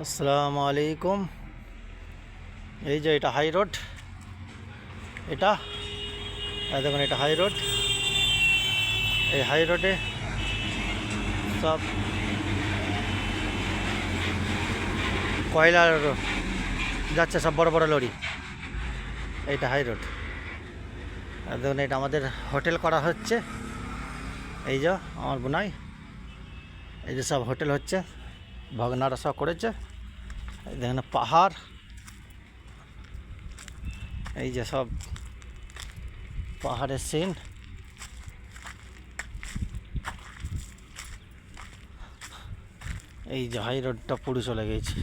আসসালামু আলাইকুম। এই যে এটা হাই রোড, এটা দেখুন, এটা হাই রোড। এই হাই রোডে সব কয়লা যাচ্ছে, সব বড় বড় লরি। এইটা হাই রোড। আর দেখুন, এটা আমাদের হোটেল করা হচ্ছে। এই যে আমার বোনাই, এই যে সব হোটেল হচ্ছে, ভগনারা সব করেছে। এই দেখুন পাহাড়, এই যে সব পাহাড়ের সিন। এই যে হাই রোডটা পুরো চলে গেছে,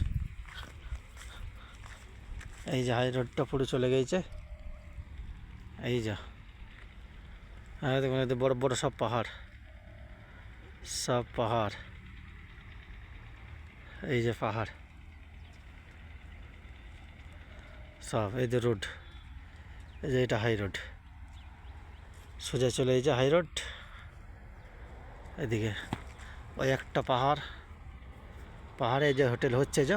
এই যে হাই রোডটা পুরো চলে গেছে। এই যে দেখুন, বড় বড় সব পাহাড়, সব পাহাড়। এই যে পাহাড় সব, এই যে রোড, এই যে এটা হাই রোড, সোজা চলে এই যে হাই রোড। এদিকে ওই একটা পাহাড়, পাহাড়ে যে হোটেল হচ্ছে, যে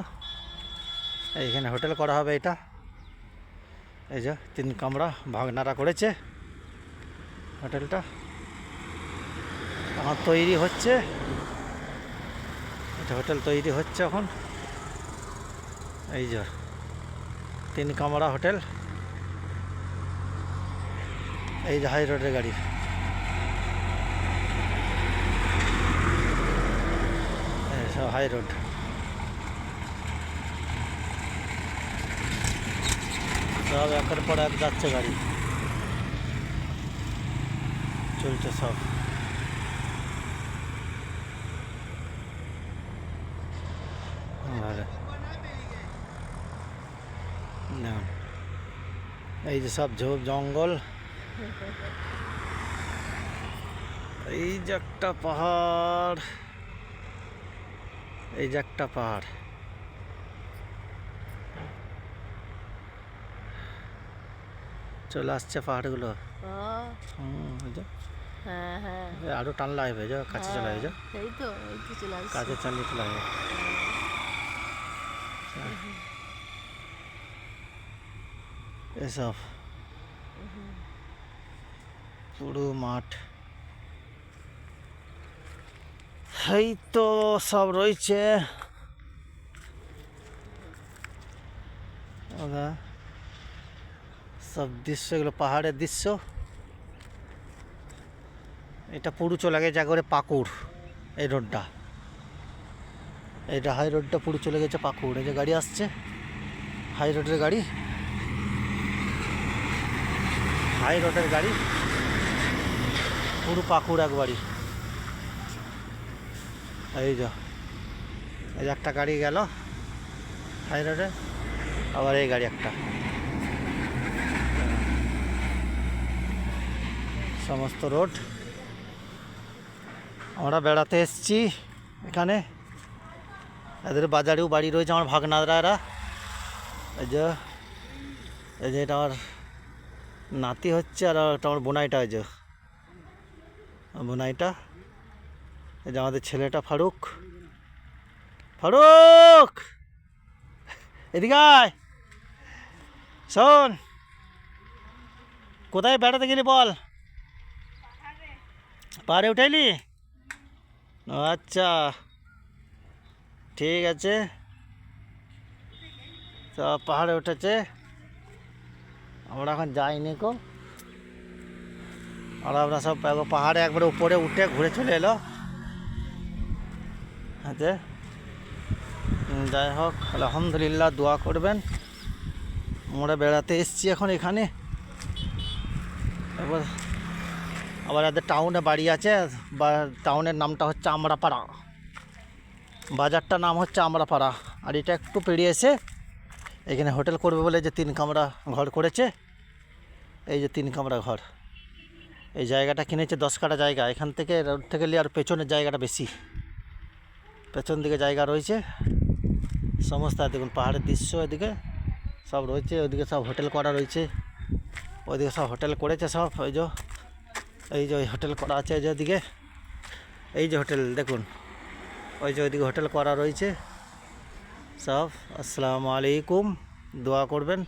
এইখানে হোটেল করা হবে। এটা এই যে 3 কামরা ভাগনারা করেছে হোটেলটা, এখন তৈরি হচ্ছে। এটা হোটেল তৈরি হচ্ছে এখন। এই যে 3 কামরা হোটেল। এই যে হাই রোডের গাড়ি, সব হাই রোড। সব একের পর এক যাচ্ছে গাড়ি, চলছে সব। এই যে সব ঝোপ জঙ্গল। এই যে একটা পাহাড়, এই যে একটা পাহাড়। চলে আসছে পাহাড়গুলো। আরো টান লাগবে, যে কাছে চলে আসবে, কাছে চালিয়ে চলে আসবে। এসব পুরো মাঠ, এই তো সব রয়েছে। সব দৃশ্য, এগুলো পাহাড়ের দৃশ্য। এটা পুরো চলে গেছে একবারে পাকুড়, এই রোডটা, এটা হাই রোডটা পুরো চলে গেছে পাকুড়। এই যে গাড়ি আসছে, হাই রোডের গাড়ি, হাই রোডের গাড়ি পুরো পাকুড় একবারই। এই যে একটা গাড়ি গেল হাই রোডে, আবার এই গাড়ি একটা। সমস্ত রোড আমরা বেড়াতে এসেছি এখানে। এদের বাজারেও বাড়ি রয়েছে আমার ভাগনারা। এই যে এটা আমার নাতি হচ্ছে, আর এটা আমার বোনাইটা। এই যে বোনাইটা, এই যে আমাদের ছেলেটা ফারুক। ফারুক এদিকে আয়, শোন, কোথায় বেড়াতে গেলি বল? পাহাড়ে উঠাইলি? আচ্ছা, ঠিক আছে। তো পাহাড়ে উঠেছে, আমরা এখন যাইনি কো। আর আমরা সব পাহাড়ে একবারে উপরে উঠে ঘুরে চলে এলো। আচ্ছা, যাই হোক, আলহামদুলিল্লাহ, দোয়া করবেন। আমরা বেড়াতে এসেছি এখন এখানে। এবার আবার এদের টাউনে বাড়ি আছে, বা টাউনের নামটা হচ্ছে আমরাপাড়া, বাজারটার নাম হচ্ছে আমরাপাড়া। আর এটা একটু পেরিয়ে এসে এখানে হোটেল করবে বলে যে 3 কামরা ঘর করেছে। এই যে 3 কামরা ঘর, এই জায়গাটা কিনেছে 10 কাঠা জায়গা। এখান থেকে রোড থেকে নিয়ে আর পেছনের জায়গাটা বেশি, পেছন দিকে জায়গা রয়েছে সমস্ত। দেখুন পাহাড়ের দৃশ্য, এদিকে সব রয়েছে, ওইদিকে সব হোটেল করা রয়েছে, ওইদিকে সব হোটেল করেছে সব। এই যে ওই হোটেল করা আছে, এই যে ওদিকে, এই যে হোটেল দেখুন, ওই যে ওইদিকে হোটেল করা রয়েছে সব আসসালামু আলাইকুম, দোয়া করবেন।